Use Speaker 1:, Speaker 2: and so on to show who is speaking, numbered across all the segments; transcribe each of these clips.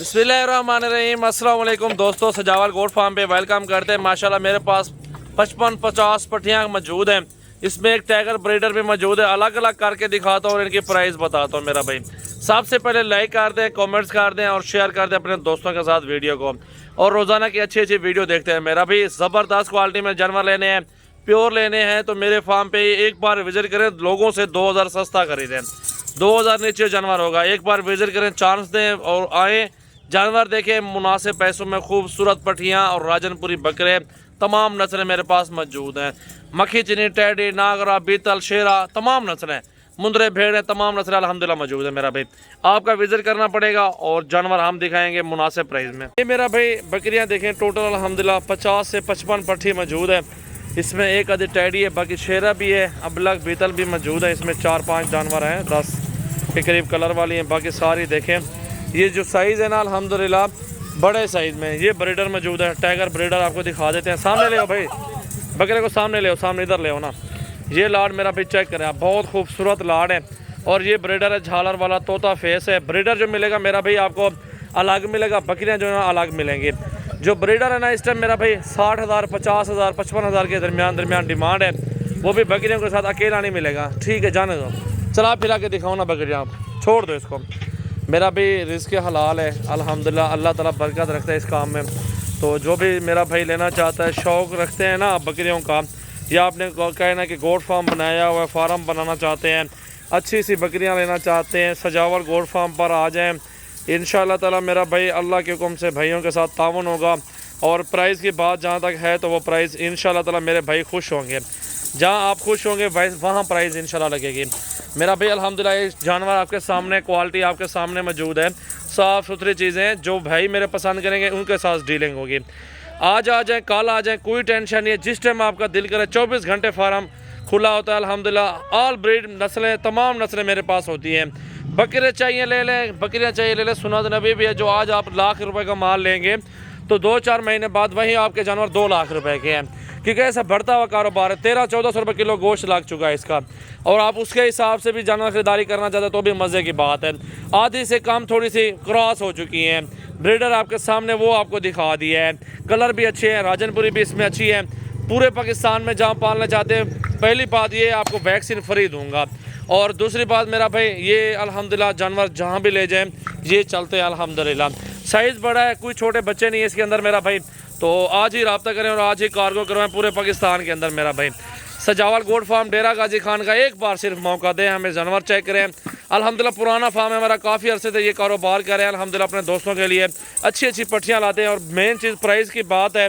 Speaker 1: बिस्मिल्लाहिर्रहमानिर्रहीम। अस्सलाम वालेकुम दोस्तों, सजावल गोट फार्म पे वेलकम करते हैं। माशाल्लाह मेरे पास 55-50 पट्टियाँ मौजूद हैं। इसमें एक टाइगर ब्रीडर भी मौजूद है। अलग अलग करके दिखाता हूँ और इनकी प्राइस बताता हूँ मेरा भाई। सबसे पहले लाइक कर दें, कमेंट्स कर दें और शेयर कर दें अपने दोस्तों के साथ वीडियो को। और रोज़ाना की अच्छी अच्छी वीडियो देखते हैं मेरा भाई। ज़बरदस्त क्वालिटी में जानवर लेने हैं, प्योर लेने हैं तो मेरे फार्म पे एक बार विजिट करें। लोगों से 2000 सस्ता खरीदें, 2000 नीचे जानवर होगा। एक बार विजिट करें, चांस दें और आए, जानवर देखें। मुनासिब पैसों में खूबसूरत पठियाँ और राजनपुरी बकरे तमाम नस्लें मेरे पास मौजूद हैं। मक्खी चिनी, टैडी, नागरा, बीतल, शेरा तमाम नस्लें, मुंदरे, भेड़ें तमाम नस्लें अल्हम्दुलिल्लाह मौजूद है मेरा भाई। आपका विजिट करना पड़ेगा और जानवर हम दिखाएंगे मुनासिब प्राइस में। ये मेरा भाई बकरियां देखें, टोटल अल्हम्दुलिल्लाह 50 से 55 पट्टी मौजूद है। इसमें एक आधी टैडी है, बाकी शेरा भी है, अबलग, बीतल भी मौजूद है। इसमें 4-5 जानवर हैं, 10 के करीब कलर वाली हैं। बाकी सारी देखें, ये जो साइज़ है ना अल्हम्दुलिल्लाह बड़े साइज़ में ये ब्रीडर मौजूद है। टाइगर ब्रीडर आपको दिखा देते हैं। सामने ले आओ भाई, बकरे को सामने ले आओ, सामने इधर ले आओ ना। ये लाड मेरा भाई चेक करें आप, बहुत खूबसूरत लाड है। और ये ब्रीडर है, झालर वाला तोता फेस है। ब्रीडर जो मिलेगा मेरा भाई आपको अलग मिलेगा, बकरियाँ जो है अलग मिलेंगी। जो ब्रीडर है ना इस टाइम मेरा भाई 60,000, 50,000, 55,000 के दरमियान डिमांड है। वो भी बकरियों के साथ अकेला नहीं मिलेगा। ठीक है, जाने दो, चला फिरा के दिखाओ ना बकरियाँ, आप छोड़ दो इसको। मेरा भी रिज़्क़ हलाल है अल्हम्दुलिल्लाह, अल्लाह ताला बरकत रखता है इस काम में। तो जो भी मेरा भाई लेना चाहता है, शौक़ रखते हैं ना बकरियों का, या आपने कहना कि गोट फार्म बनाया हुआ है, फार्म बनाना चाहते हैं, अच्छी सी बकरियां लेना चाहते हैं, सजावल गोट फार्म पर आ जाएं। इंशाअल्लाह ताला मेरा भाई अल्लाह के हुक्म से भाइयों के साथ तावन होगा। और प्राइस की बात जहाँ तक है तो वो प्राइस इंशाअल्लाह ताला मेरे भाई खुश होंगे। जहाँ आप खुश होंगे भाई वहाँ प्राइस इंशाल्लाह लगेगी मेरा भाई। अल्हम्दुलिल्लाह ये जानवर आपके सामने, क्वालिटी आपके सामने मौजूद है, साफ़ सुथरी चीज़ें। जो भाई मेरे पसंद करेंगे उनके साथ डीलिंग होगी। आज आ जाएँ, कल आ जाएँ, कोई टेंशन नहीं है। जिस टाइम आपका दिल करे 24 घंटे फार्म खुला होता है अल्हम्दुलिल्लाह। ऑल ब्रीड नस्लें, तमाम नस्लें मेरे पास होती हैं। बकरे चाहिए ले लें, बकरियाँ चाहिए ले लें। सुन्नत नबी भी है, जो आज आप लाख रुपए का माल लेंगे तो 2-4 महीने बाद वहीं आपके जानवर 2 लाख रुपए के हैं। क्योंकि ऐसा बढ़ता हुआ कारोबार है। 1300-1400 रुपये किलो गोश्त लग चुका है इसका। और आप उसके हिसाब से भी जानवर खरीदारी करना चाहते हैं तो भी मज़े की बात है। आधी से कम थोड़ी सी क्रॉस हो चुकी हैं। ब्रीडर आपके सामने वो आपको दिखा दिया है। कलर भी अच्छे हैं, राजनपुरी भी इसमें अच्छी है। पूरे पाकिस्तान में जहाँ पालना चाहते हैं, पहली बात ये आपको वैक्सीन फ्री दूंगा। और दूसरी बात मेरा भाई, ये अल्हम्दुलिल्लाह जानवर जहाँ भी ले जाएं ये चलते हैं अल्हम्दुलिल्लाह। साइज़ बड़ा है, कोई छोटे बच्चे नहीं है इसके अंदर मेरा भाई। तो आज ही रब्ता करें और आज ही कार्गो करवाएं पूरे पाकिस्तान के अंदर मेरा भाई। सजावल गोट फार्म डेरा गाजी खान का एक बार सिर्फ मौका दें, हमें जानवर चेक करें। अल्हम्दुलिल्लाह पुराना फार्म है हमारा, काफ़ी अरसे से ये कारोबार कर रहे हैं अल्हम्दुलिल्लाह। अपने दोस्तों के लिए अच्छी अच्छी पट्टियाँ लाते हैं। और मेन चीज़ प्राइस की बात है।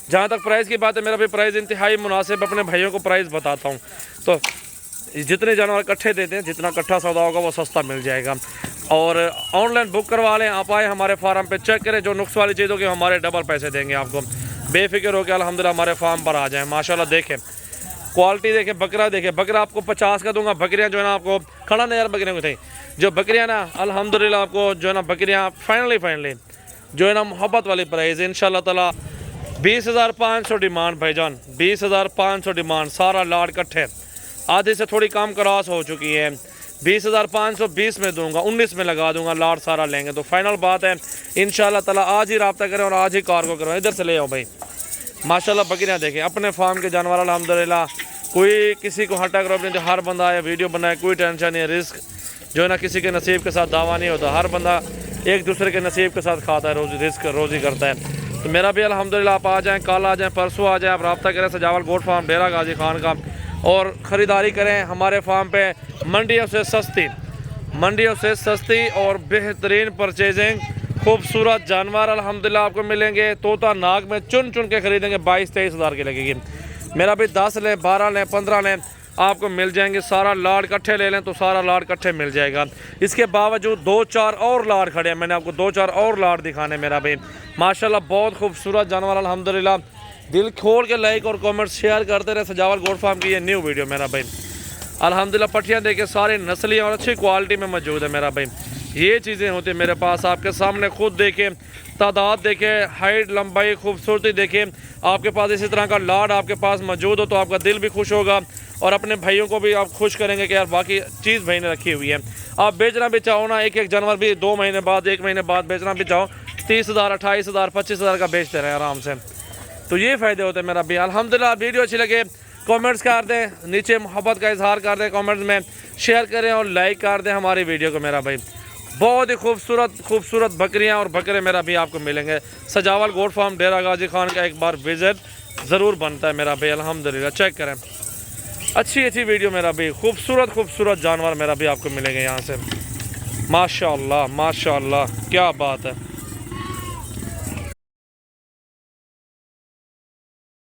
Speaker 1: जहाँ तक प्राइस की बात है मेरा भाई, प्राइस इंतहाई मुनासिब। अपने भाइयों को प्राइस बताता हूँ तो जितने जानवर इकट्ठे देते हैं, जितना इकट्ठा सौदा होगा वो सस्ता मिल जाएगा। और ऑनलाइन बुक करवा लें, आप आए हमारे फार्म पे, चेक करें। जो नुक्स वाली चीज़ होगी हमारे डबल पैसे देंगे आपको। बेफिक्र होकर अल्हम्दुलिल्लाह हमारे फार्म पर आ जाएं। माशाल्लाह देखें, क्वालिटी देखें, बकरा देखें। बकरा आपको 50 का दूंगा। बकरियां जो है ना आपको खड़ा नहीं यार, बकरियों को थी जो बकरियां ना अल्हम्दुलिल्लाह आपको जो है ना बकरियां फाइनली जो है ना मोहब्बत वाली प्राइस इंशाल्लाह ताला 20,500 डिमांड भाईजान, 20,500 डिमांड। सारा लाड इकट्ठे, आधे से थोड़ी कम क्रॉस हो चुकी है। 20,520 में दूंगा, 19 में लगा दूंगा, लाड सारा लेंगे तो फाइनल बात है इंशाल्लाह ताला। आज ही रब्ता करें और आज ही कार्गो करें। इधर से ले आओ भाई। माशाल्लाह बकरियां देखें, अपने फार्म के जानवर अल्हम्दुलिल्लाह। कोई किसी को हटा कर अपने, हर बंदा आया वीडियो बनाए, कोई टेंशन नहीं है। रिस्क जो है ना किसी के नसीब के साथ दावा नहीं होता। हर बंदा एक दूसरे के नसीब के साथ खाता है, रोज़ी करता है। तो मेरा भी अल्हम्दुलिल्लाह आप आ जाएँ, कल आ जाएँ, परसों आ जाएँ, आप रब्ता करें सजावल गोट फार्म डेरा गाजी खान का और ख़रीदारी करें हमारे फार्म पे। मंडियों से सस्ती और बेहतरीन परचेजिंग, खूबसूरत जानवर अल्हम्दुलिल्लाह आपको मिलेंगे। तोता नाग में चुन के ख़रीदेंगे, 22-23 हज़ार की लगेगी मेरा भी। 10 लें, 12 लें, 15 लें, आपको मिल जाएंगे। सारा लाड इकट्ठे ले लें तो सारा लाड इकट्ठे मिल जाएगा। इसके बावजूद 2-4 और लाड खड़े हैं, मैंने आपको 2-4 और लाड दिखाने मेरा भाई। माशाल्लाह बहुत खूबसूरत जानवर अल्हम्दुलिल्लाह। दिल खोल के लाइक और कमेंट शेयर करते रहे। सजावल गोट फार्म की ये न्यू वीडियो मेरा भाई अल्हम्दुलिल्लाह। पट्टियाँ देखे सारी नस्ली और अच्छी क्वालिटी में मौजूद है मेरा भाई। ये चीज़ें होती हैं मेरे पास, आपके सामने खुद देखें, तादाद देखें, हाइट, लंबाई, खूबसूरती देखें। आपके पास इसी तरह का लाड आपके पास मौजूद हो तो आपका दिल भी खुश होगा और अपने भाइयों को भी आप खुश करेंगे कि यार बाकी चीज़ भाई ने रखी हुई है। आप बेचना भी चाहो ना, एक जानवर भी 2 महीने बाद, 1 महीने बाद बेचना भी चाहो 30,000 28,000 25,000 का बेचते रहे आराम से। तो ये फ़ायदे होते हैं मेरा भाई। अल्हम्दुलिल्लाह वीडियो अच्छी लगे कमेंट्स कर दें, नीचे मोहब्बत का इजहार कर दें कमेंट्स में, शेयर करें और लाइक कर दें हमारी वीडियो को मेरा भाई। बहुत ही खूबसूरत बकरियां और बकरे मेरा भी आपको मिलेंगे। सजावल गोट फार्म डेरा गाजी खान का एक बार विज़िट ज़रूर बनता है मेरा भाई। अल्हम्दुलिल्लाह चेक करें, अच्छी वीडियो मेरा भाई। खूबसूरत जानवर मेरा भी आपको मिलेंगे यहाँ से। माशाअल्लाह माशाअल्लाह क्या बात है।